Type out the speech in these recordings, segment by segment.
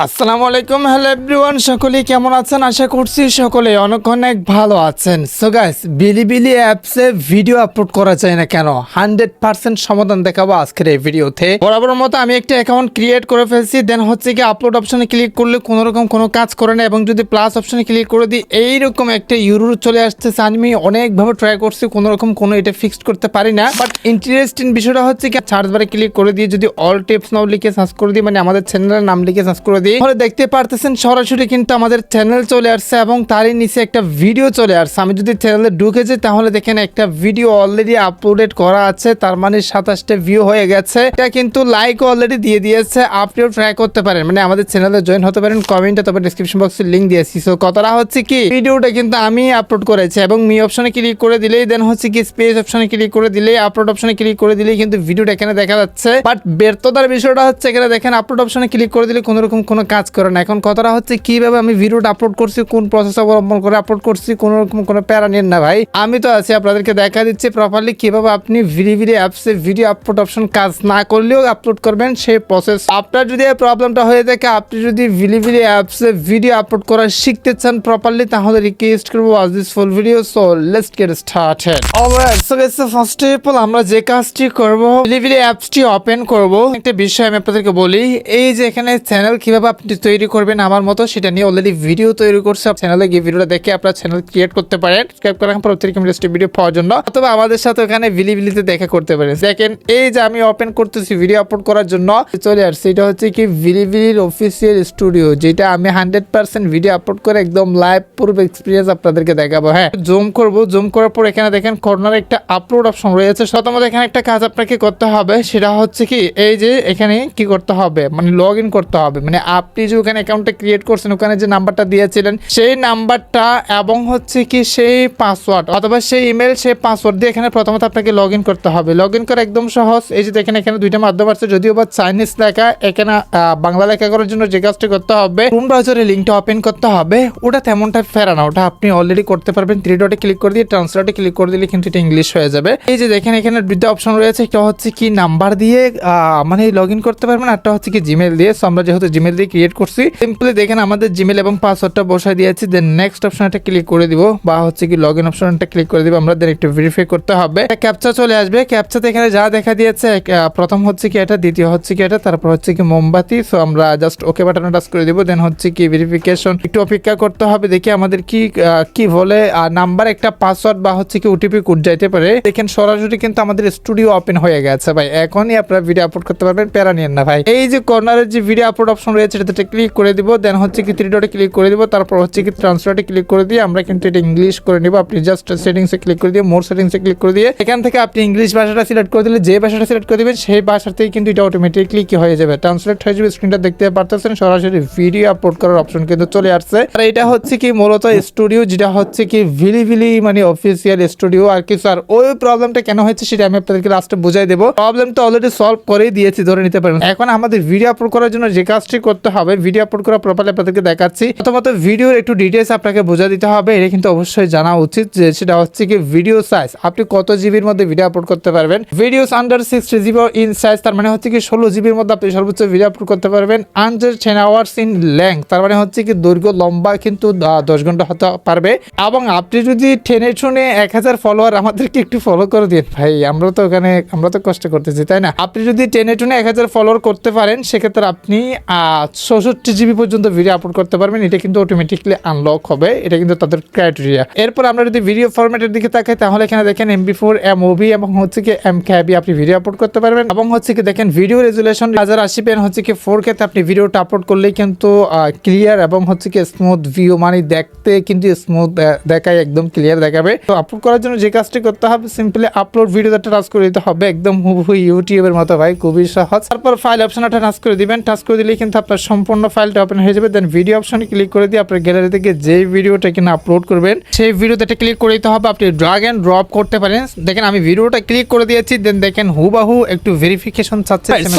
আসসালামু আলাইকুম, hello everyone, সকলেই কেমন আছেন? আশা করছি সকলে অনেক ভালো আছেন। সো গাইস, বিলিবিলি অ্যাপসে ভিডিও আপলোড করা যায় না কেন, 100% সমাধান দেখাবো আজকের এই ভিডিওতে। বরাবর মতো আমি একটা অ্যাকাউন্ট ক্রিয়েট করে ফেলছি, দেন হচ্ছে কি আপলোড অপশনে ক্লিক করলে কোনো রকম কোনো কাজ করে না, এবং যদি প্লাস অপশনে ক্লিক করে দিই এইরকম একটা ইউরো চলে আসতেছে। আমি অনেকভাবে ট্রাই করছি, কোনো রকম কোনো এটা ফিক্সড করতে পারি না। বাট ইন্টারেস্টিং বিষয়টা হচ্ছে কি, সার্চ বারে ক্লিক করে দিয়ে যদি অল টিপস নাও লিখে সার্চ করে দিই, মানে আমাদের চ্যানেলের নাম লিখে সার্চ করে দিই, তাহলে দেখতে পারতেছেন সরাসরি কিন্তু আমাদের চ্যানেল চলে আসছে এবং তারই নিচে একটা ভিডিও চলে আসছে। আমি যদি চ্যানেলে ঢুকে যাই তাহলে দেখেন একটা ভিডিও অলরেডি আপলোডেড করা আছে, তার মানে 27টা ভিউ হয়ে গেছে। এটা কিন্তু লাইকও অলরেডি দিয়ে দিয়েছে। আপনিও ট্রাই করতে পারেন, মানে আমাদের চ্যানেলে জয়েন হতে পারেন। কমেন্টে তবে ডিসক্রিপশন বক্সে লিংক দিয়েছি। সো কথাটা হচ্ছে কি, ভিডিওটা কিন্তু আমি আপলোড করেছি এবং মি অপশনে ক্লিক করে দিলেই, দেন হচ্ছে কি স্পেস অপশনে ক্লিক করে দিলেই, আপলোড অপশনে ক্লিক করে দিলেই কিন্তু ভিডিওটা এখানে দেখা যাচ্ছে। বাট ব্যর্থতার বিষয়টা হচ্ছে এখানে দেখেন আপলোড অপশনে ক্লিক করে দিলে কোনো রকম কোনো কাজ করে না। এখন কথাটা হচ্ছে কিভাবে আমি ভিডিওটা আপলোড করছি, কোন প্রসেস অবলম্বন করে আপলোড করছি, কোনো রকম কোনো প্যারা নেন না ভাই, আমি তো আছি আপনাদেরকে দেখা দিচ্ছি প্রপারলি কিভাবে আপনি ভিডিও অ্যাপসে ভিডিও আপলোড অপশন কাজ না করলেও আপলোড করবেন সেই প্রসেস। আপনার যদি এই প্রবলেমটা হয়ে থাকে, আপনি যদি ভিডিও অ্যাপসে ভিডিও আপলোড করা শিখতে চান প্রপারলি, তাহলে রিকোয়েস্ট করবো watch this full video. So let's get started. Alright, so guys, first of all আমরা যে কাজটি করব, ভিডিও অ্যাপসটি ওপেন করব। একটা বিষয় আমি আপনাদেরকে বলি, এই যে এখানে চ্যানেল কিভাবে আপনি তৈরি করবেন আমার মতো, সেটা নিয়ে অলরেডি ভিডিও তৈরি করছে। চ্যানেলে গিয়ে ভিডিওটা দেখে আপনার চ্যানেল ক্রিয়েট করতে পারেন। সাবস্ক্রাইব করেন প্রত্যেক ইন্টারেস্টিং ভিডিও পাওয়ার জন্য, অথবা আমাদের সাথে ওখানে ভিলিবিলিতে দেখা করতে পারেন। দেখেন এই যে আমি ওপেন করতেছি ভিডিও আপলোড করার জন্য, চলে আসছে। এটা হচ্ছে কি ভিলিবিলির অফিসিয়াল স্টুডিও, যেটা আমি 100% ভিডিও আপলোড করে একদম লাইভ পূর্ব এক্সপিরিয়েন্স আপনাদেরকে দেখাবো। হ্যাঁ, জুম করব। জুম করার পর এখানে দেখেন কর্নারে একটা আপলোড অপশন রয়েছে। প্রথমত এখানে একটা কাজ আপনাকে করতে হবে, সেটা হচ্ছে কি এই যে এখানে কি করতে হবে, মানে লগ ইন করতে হবে। মানে আপনি যে ওখানে অ্যাকাউন্টটা ক্রিয়েট করছেন, ওখানে যে নাম্বারটা দিয়েছিলেন সেই নাম্বারটা এবং হচ্ছে কি সেই পাসওয়ার্ড অথবা সেই ইমেল, সেই পাসওয়ার্ড দিয়ে এখানে প্রথমত আপনাকে লগ ইন করতে হবে। লগ ইন করা একদম সহজ। এই যে দেখেন এখানে দুইটা মাধ্যম আছে, যদিও বা চাইনিজ লেখা, এখানে বাংলা লেখা করার জন্য যে কাজটি করতে হবে, ক্রোম ব্রাউজারে লিঙ্কটা ওপেন করতে হবে। ওটা তেমনটা ফেরা না, ওটা আপনি অলরেডি করতে পারবেন। 3 ডটে ক্লিক করে দিয়ে ট্রান্সলেটে ক্লিক করে দিলে কিন্তু এটা ইংলিশ হয়ে যাবে। এই যে দেখেন এখানে দুইটা অপশন রয়েছে, একটা হচ্ছে কি নাম্বার দিয়ে মানে লগ ইন করতে পারবেন, একটা হচ্ছে কি জিমেল দিয়ে। সো আমরা যেহেতু জিমেল দিয়ে ক্রিয়েট করছি, সিম্পলি দেখেন আমাদের জিমেল এবং পাসওয়ার্ডটা বসাই দিয়েছি। দেন নেক্সট অপশনটা ক্লিক করে দিব, বা হচ্ছে কি লগ ইন অপশনটা ক্লিক করে দিব। আমরা দেন একটু ভেরিফাই করতে হবে। ক্যাপচা চলে আসবে। ক্যাপচাতে এখানে যা দেখা দিয়েছে, প্রথম হচ্ছে কি এটা, দ্বিতীয় হচ্ছে কি এটা, তারপর হচ্ছে কি মোমবাতি। সো আমরা জাস্ট ওকে বাটনে টাচ করে দিব। দেন হচ্ছে কি ভেরিফিকেশন, একটু অপেক্ষা করতে হবে। দেখি আমাদের কি বলে, নাম্বার, একটা পাসওয়ার্ড বা হচ্ছে কি ওটিপি কোড যাইতে পারে। দেখেন সরাসরি কিন্তু আমাদের স্টুডিও ওপেন হয়ে গেছে ভাই। এখনই আপনারা ভিডিও আপলোড করতে পারবেন, প্যারা নিয়েন না ভাই। এই যে কর্নারের যে ভিডিও আপলোড অপশন রয়েছে, এটাতে ক্লিক করে দিব। দেন হচ্ছে কি 3 ডটে ক্লিক করে দিব, তারপর হচ্ছে কি ট্রান্সলেটে ক্লিক করে দিয়ে আমরা কিন্তু এটা ইংলিশ করে নিব। আপনি জাস্ট সেটিংসে ক্লিক করে দিয়ে, মোর সেটিংসে ক্লিক করে দিয়ে এখান থেকে আপনি ইংলিশ ভাষাটা সিলেক্ট করে দিলে, যে ভাষাটা সিলেক্ট করে দিবেন সেই ভাষাতেই কিন্তু এটা অটোমেটিকলি কি হয়ে যাবে, ট্রান্সলেট হয়ে যাবে। স্ক্রিনটা দেখতে পারতেছেন, সরাসরি ভিডিও আপলোড করার অপশন কিন্তু চলে আসছে। আর এটা হচ্ছে কি মূলত স্টুডিও, যেটা হচ্ছে কি ভিলিবিলি মানে অফিসিয়াল স্টুডিও আর কিছু। আর ওই প্রবলেমটা কেন হচ্ছে সেটা আমি আপনাদেরকে লাস্টে বুঝাই দেবো। প্রবলেমটা অলরেডি সলভ করেই দিয়েছি, ধরে নিতে পারেন। এখন আমাদের ভিডিও আপলোড করার জন্য যে কাজটি করতে হবে, ভিডিও আপলোড করা প্রপারলি আপনাদেরকে দেখাচ্ছি। প্রথমত ভিডিওর একটু ডিটেলস আপনাকে বোঝা দিতে হবে, এটা কিন্তু অবশ্যই জানা উচিত, যে সেটা হচ্ছে কি ভিডিও সাইজ, আপনি কত জিবির মধ্যে ভিডিও আপলোড করতে পারবেন। Videos under 60 GB in size, তার মানে হচ্ছে কি 16 জিবির মধ্যে আপনি সর্বোচ্চ ভিডিও আপলোড করতে পারবেন। আন্ডার 10 আওয়ার্স ইন লেংথ, তার মানে হচ্ছে কি দৈর্ঘ্য লম্বা কিন্তু 10 ঘন্টা হতে পারবে। এবং আপনি যদি টেনে শুনে 1000 ফলোয়ার, আমাদেরকে একটু ফলো করে দিন ভাই, আমরা তো কষ্ট করতেছি, তাই না? আপনি যদি টেনে টুনে 1000 ফলোয়ার করতে পারেন, সেক্ষেত্রে আপনি 64 জিবি পর্যন্ত ভিডিও আপলোড করতে পারবেন। এটা কিন্তু অটোমেটিকলি আনলক হবে, এটা কিন্তু তাদের ক্রাইটেরিয়া। এরপর আমরা যদি ভিডিও ফরম্যাটের দিকে তাকাই, তাহলে এখানে দেখেন MB4, MOV এবং হচ্ছে কি MKB আপনি ভিডিও আপলোড করতে পারবেন। এবং হচ্ছে কি দেখেন ভিডিও রেজুলেশন 1080p হচ্ছে কি 4K তে আপনি ভিডিওটা আপলোড করলেই কিন্তু ক্লিয়ার এবং হচ্ছে কি স্মুথ ভিউ, মানে দেখতে কিন্তু স্মুথ দেখায়, একদম ক্লিয়ার দেখাবে। তো আপলোড করার জন্য যে কাজটি করতে হবে, সিম্পলি আপলোড ভিডিওটা টাচ করে দিতে হবে, একদম হুবহু ইউটিউবের মতো ভাই, খুবই সহজ। তারপর ফাইল অপশনটা টাচ করে দিবেন। টাচ করে দিলেই কিন্তু আপনার সম্পূর্ণ ফাইলটা ওপেন হয়ে যাবে। দেন ভিডিও অপশনে ক্লিক করে দিয়ে আপনার গ্যালারি থেকে যে ভিডিওটা কিনা আপলোড করবেন, সেই ভিডিওতে ক্লিক করে দিতে হবে। আপনি ড্র্যাগ এন্ড ড্রপ করতে পারেন। দেখেন আমি ভিডিওটা ক্লিক করে দিয়েছি, দেন দেখেন হুবাহু একটু ভেরিফিকেশন চাচ্ছে।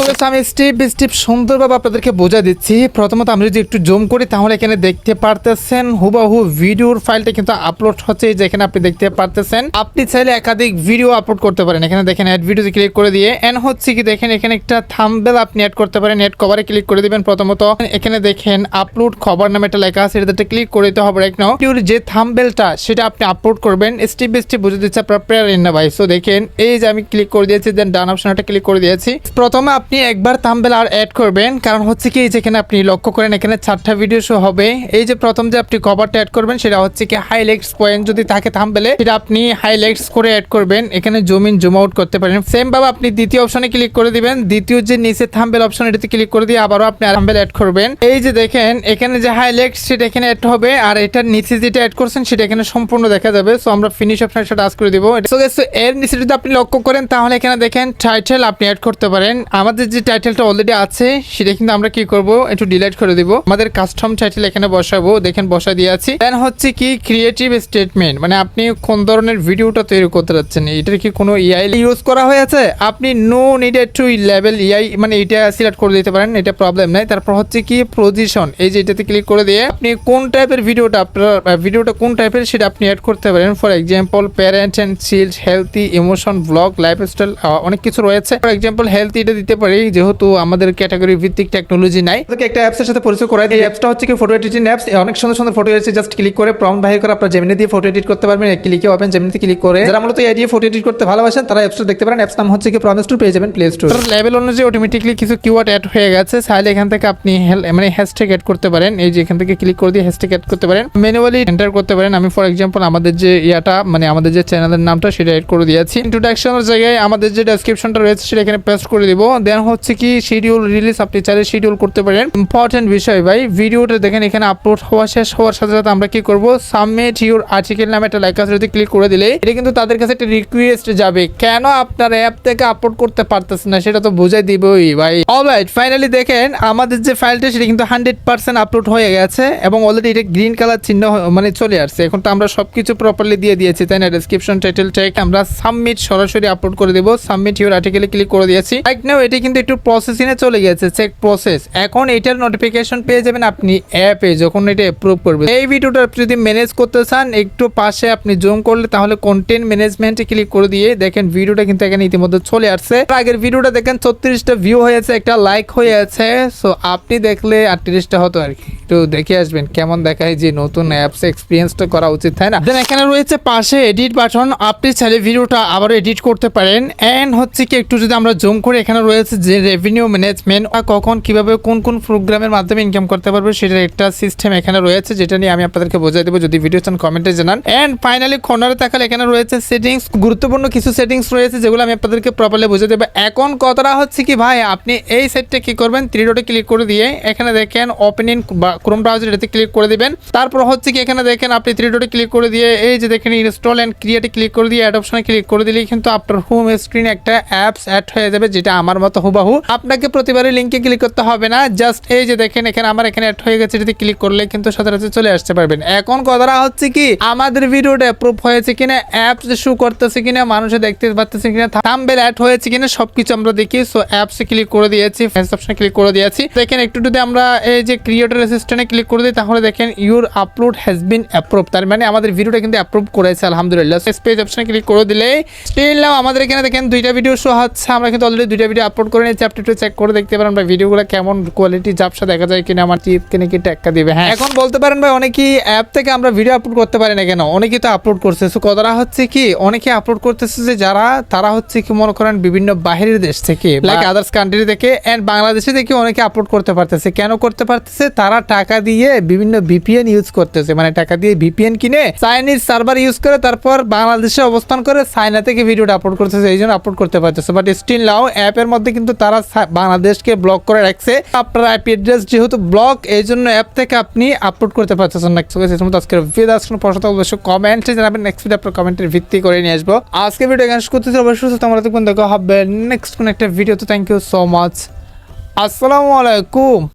আমি স্টেপ বাই স্টেপ সুন্দরভাবে আপনাদেরকে বোঝা দিচ্ছি। প্রথমত আমি যদি একটু জুম করি, তাহলে এখানে দেখতে পারতেছেন হুবাহু ভিডিওর ফাইলটা কিন্তু আপলোড হচ্ছে। যেখানে আপনি দেখতে পারতেছেন, আপনি চাইলে একাধিক ভিডিও আপলোড করতে পারেন। এখানে দেখেন অ্যাড ভিডিওতে ক্লিক করে দিয়ে এন্ড হচ্ছে কি দেখেন এখানে একটা থাম্বনেল আপনি অ্যাড করতে পারেন। অ্যাড কভারে ক্লিক করে দিবেন প্রথমত। প্রথমত এখানে দেখেন আপলোড খবর নামে একটা লেখা আছে, এটাতে ক্লিক করে দিতে হবে রাইট নাও। ভিডিওর যে থাম্বনেলটা সেটা আপনি আপলোড করবেন, স্টেপ বাই স্টেপ বুঝে দিচ্ছে আপনার প্রেয়ার ইন না ভাই। সো দেখেন এই যে আমি ক্লিক করে দিয়েছি, দেন ডান অপশনটা ক্লিক করে দিয়েছি। প্রথমে আপনি একবার থাম্বনেল আর অ্যাড করবেন, কারণ হচ্ছে কি যেখানে আপনি লক্ষ্য করেন এখানে 4টা ভিডিও শো হবে। এই যে প্রথম যে আপনি কভারটা অ্যাড করবেন সেটা হচ্ছে কি হাইলাইটস পয়েন্ট যদি থাকে থাম্বনেলে সেটা আপনি হাইলাইটস করে অ্যাড করবেন, এখানে জুম ইন জুম আউট করতে পারেন। সেম ভাবে আপনি দ্বিতীয় অপশনে ক্লিক করে দিবেন, দ্বিতীয় যে নিচে থাম্বনেল অপশন এটাতে ক্লিক করে দিয়ে আবারও আপনি থাম্বনেল অ্যাড করবেন। এই যে দেখেন এখানে যে হাইলাইটস সেটা এখানে অ্যাড হবে, আর এটার নিচে যেটা অ্যাড করছেন সেটা এখানে সম্পূর্ণ দেখা যাবে। সো আমরা ফিনিশ অপশনে সেটা টাচ করে দিব। সো গাইস এর নিচে যদি আপনি লক্ষ্য করেন তাহলে এখানে দেখেন টাইটেল আপনি অ্যাড করতে পারেন। আমাদের যে টাইটেলটা অলরেডি আছে সেটা কিন্তু আমরা কি করব একটু ডিলিট করে দিব, আমাদের কাস্টম টাইটেল এখানে বসাবো, দেখেন বসা দিয়ে আছি। দেন হচ্ছে কি ক্রিয়েটিভ স্টেটমেন্ট, মানে আপনি কোন ধরনের ভিডিওটা তৈরি করতে যাচ্ছেন, এটার কি কোনো এআই ইউজ করা হয়েছে, আপনি no needed to level AI মানে এটা সিলেক্ট করে দিতে পারেন, এটা প্রবলেম নাই। তারপর হচ্ছে কি পজিশন, এই যে এটাতে ক্লিক করে দিয়ে আপনি কোন টাইপের ভিডিওটা আপনার ভিডিওটা কোন টাইপের সেটা আপনি অ্যাড করতে পারেন। For example parent and child, healthy, emotion, blog, lifestyle, অনেক কিছু রয়েছে। ফর এক্সাম্পল হেলথি এটা দিতে পারি, যেহেতু আমাদের ক্যাটাগরি ভিত্তিক টেকনোলজি নাই। একটা অ্যাপসের সাথে পরিচয় করাই দিই। অ্যাপসটা হচ্ছে কি ফটো এডিটিং অ্যাপস, অনেক সুন্দর সুন্দর ফটো এডিট, জাস্ট ক্লিক করে প্রম্পট বাহির করে আপনার জেমিনি দিয়ে ফটো এডিট করতে পারবেন। ক্লিকে ওপেন জেমিনিতে ক্লিক করে যারা মূলত এই দিয়ে ফটো এডিট করতে ভালোবাসেন তারা অ্যাপসটা দেখতে পারেন। অ্যাপস নাম হচ্ছে কি প্রমিস টু, পেয়ে যাবেন প্লে স্টোর। লেভেল অনুযায়ী অটোমেটিকলি কিছু কিওয়ার্ড অ্যাড হয়ে গেছে, চাইলে এখান থেকে আপনি মানে হ্যাশট্যাগ অ্যাড করতে পারেন। এই যে এখান থেকে ক্লিক করে দিয়ে হ্যাশট্যাগ অ্যাড করতে পারেন, ম্যানুয়ালি এন্টার করতে পারেন। আমি ফর এক্সাম্পল আমাদের যে ইয়াটা মানে আমাদের যে চ্যানেলের নামটা সেটা অ্যাড করে দিয়েছি। ইন্ট্রোডাকশনের জায়গায় আমাদের যে ডেসক্রিপশনটা রয়েছে সেটা এখানে পেস্ট করে দিব। দেন হচ্ছে কি শিডিউল রিলিজ, আপনি চাইলে শিডিউল করতে পারেন। ইম্পর্টেন্ট বিষয় ভাই, ভিডিওটা দেখেন এখানে আপলোড হওয়া শেষ হওয়ার সাথে সাথে আমরা কি করব, সাবমিট ইউর আর্টিকেল নামে একটা লেখা আছে, যদি ক্লিক করে দিলে এটা কিন্তু তাদের কাছে একটা রিকোয়েস্ট যাবে, কেন আপনার অ্যাপ থেকে আপলোড করতে পারতেছেন না সেটা তো বুঝাই দিবই ভাই। অলরাইট, ফাইনালি দেখেন আমাদের যে ফাইলটা সেটা কিন্তু 100% আপলোড হয়ে গেছে এবং অলরেডি এটা গ্রিন কালার চিহ্ন মানে চলে আসছে। এখন তো আমরা সবকিছু প্রপারলি দিয়ে দিয়েছি, তাই না? ডেসক্রিপশন, টাইটেল, ট্যাগ আমরা সাবমিট সরাসরি আপলোড করে দেব। সাবমিট ইউর আর্টিকেলে ক্লিক করে দিয়েছি। রাইট নাও এটা কিন্তু একটু প্রসেসিং এ চলে গেছে, চেক প্রসেস। এখন এটার নোটিফিকেশন পেয়ে যাবেন আপনি অ্যাপে যখন এটা অ্যাপ্রুভ করবে। এই ভিডিওটা যদি ম্যানেজ করতে চান একটু পাশে আপনি জুম করলে তাহলে কন্টেন্ট ম্যানেজমেন্টে ক্লিক করে দিয়ে দেখেন ভিডিওটা কিন্তু এখানে ইতিমধ্যে চলে আসছে। আগের ভিডিওটা দেখেন 34টা ভিউ হয়েছে, একটা লাইক হয়ে আছে। সো আপনি দেখলে 38টা হতো আর কি, একটু দেখে আসবেন কেমন দেখায় যে নতুন অ্যাপস এক্সপিরিয়েন্সটা করা উচিত, তাই না? দেন এখানে রয়েছে পাশে এডিট বাটন, আপনি চাইলে ভিডিওটা আবারও এডিট করতে পারেন। এন্ড হচ্ছে কি একটু যদি আমরা জুম করে এখানে রয়েছে যে রেভিনিউ ম্যানেজমেন্ট, কখন কিভাবে কোন কোন প্রোগ্রামের মাধ্যমে ইনকাম করতে পারবে সেটার একটা সিস্টেম এখানে রয়েছে, যেটা নিয়ে আমি আপনাদেরকে বোঝাই দেবো যদি ভিডিও চান কমেন্টে জানান। এন্ড ফাইনালি কর্নারে তাকালে এখানে রয়েছে সেটিংস, গুরুত্বপূর্ণ কিছু সেটিংস রয়েছে যেগুলো আমি আপনাদেরকে প্রপারলি বুঝে দেবো। এখন কথাটা হচ্ছে কি ভাই, আপনি এই সেটটা কি করবেন, 3 ডটে ক্লিক করে দিয়ে এখানে দেখেন ওপেন ইন ক্রোম ব্রাউজার, এটাতে ক্লিক করে দিবেন। তারপর হচ্ছে কি এখানে দেখেন আপনি 3 ডটে ক্লিক করে দিয়ে এই যে দেখেন ইনস্টল এন্ড ক্রিয়েটে ক্লিক করে দিয়ে অ্যাড অপশনে ক্লিক করে দিলেই কিন্তু আপনার হোম স্ক্রিনে একটা অ্যাপস অ্যাড হয়ে যাবে, যেটা আমার মতো হুবাহু। আপনাকে প্রতিবারই লিঙ্কে ক্লিক করতে হবে না, জাস্ট এই যে দেখেন এখানে আমার এখানে অ্যাড হয়ে গেছে, এটাতে ক্লিক করলে কিন্তু সাথে সাথে চলে আসতে পারবেন। এখন কথাটা হচ্ছে কি আমাদের ভিডিওটা অ্যাপ্রুভ হয়েছে কিনা, অ্যাপস শো করতেছে কিনা, মানুষে দেখতে পাচ্ছে কিনা, থাম্বনেল অ্যাড হয়েছে কিনা, সবকিছু আমরা দেখি। সো অ্যাপসে ক্লিক করে দিয়েছি, ফেস অপশনে ক্লিক করে দিয়েছি। দেখেন একটু যদি আমরা এই যে ক্রিয়েটর অ্যাসিস্ট্যান্টে ক্লিক করে দিই তাহলে দেখেন your upload has been approve, তার মানে আমাদের ভিডিওটা কিন্তু অ্যাপ্রুভ করেছে আলহামদুলিল্লাহ। পেজ অপশনে ক্লিক করে দিলে স্টিল নাও আমাদের এখানে দেখেন 2টা ভিডিও শো হচ্ছে। আমরা কিন্তু অলরেডি 2টা ভিডিও আপলোড করে নিয়েছি, আপনি একটু চেক করে দেখতে পারেন আমরা ভিডিওগুলো কেমন কোয়ালিটি ঝাপসা দেখা যায় কিনা, আমার চিপ কিনে কি টাকা দিবে। হ্যাঁ, এখন বলতে পারেন ভাই অনেকেই অ্যাপ থেকে আমরা ভিডিও আপলোড করতে পারি না কেন, অনেকেই তো আপলোড করছে। সো কথাটা হচ্ছে কি অনেকে আপলোড করতেছে যে যারা তারা হচ্ছে কি মনে করেন বিভিন্ন বাহিরের দেশ থেকে লাইক আদার্স কান্ট্রি থেকে এন্ড বাংলাদেশে থেকে অনেকে আপলোড করতে পারতেছে। কেন করতে পারতেছে? তারা টাকা দিয়ে বিভিন্ন ভিপিএন ইউজ করতেছে, মানে টাকা দিয়ে ভিপিএন কিনে চাইনিজ সার্ভার ইউজ করে তারপর বাংলাদেশে অবস্থান করে চায়না থেকে ভিডিওটা আপলোড করতেছে, এই জন্য আপলোড করতে পারতেছে। বাট স্টিল নাও অ্যাপের মধ্যে কিন্তু তারা বাংলাদেশকে ব্লক করে রাখছে, আপনার আইপি অ্যাড্রেস যেহেতু ব্লক, এই জন্য অ্যাপ থেকে আপনি আপলোড করতে পারতেছেন না। আজকের ভিডিও আসলে প্রশ্ন অবশ্যই কমেন্টে জানাবেন, নেক্সট ভিডিও আপনার কমেন্টের ভিত্তি করে নিয়ে আসবো। আজকে ভিডিও শেষ করতেছি, অবশ্যই তোমরা দেখবেন, দেখা হবে নেক্সট কোন একটা ভিডিও। তো থ্যাংক ইউ সো মাচ, আসসালামু আলাইকুম।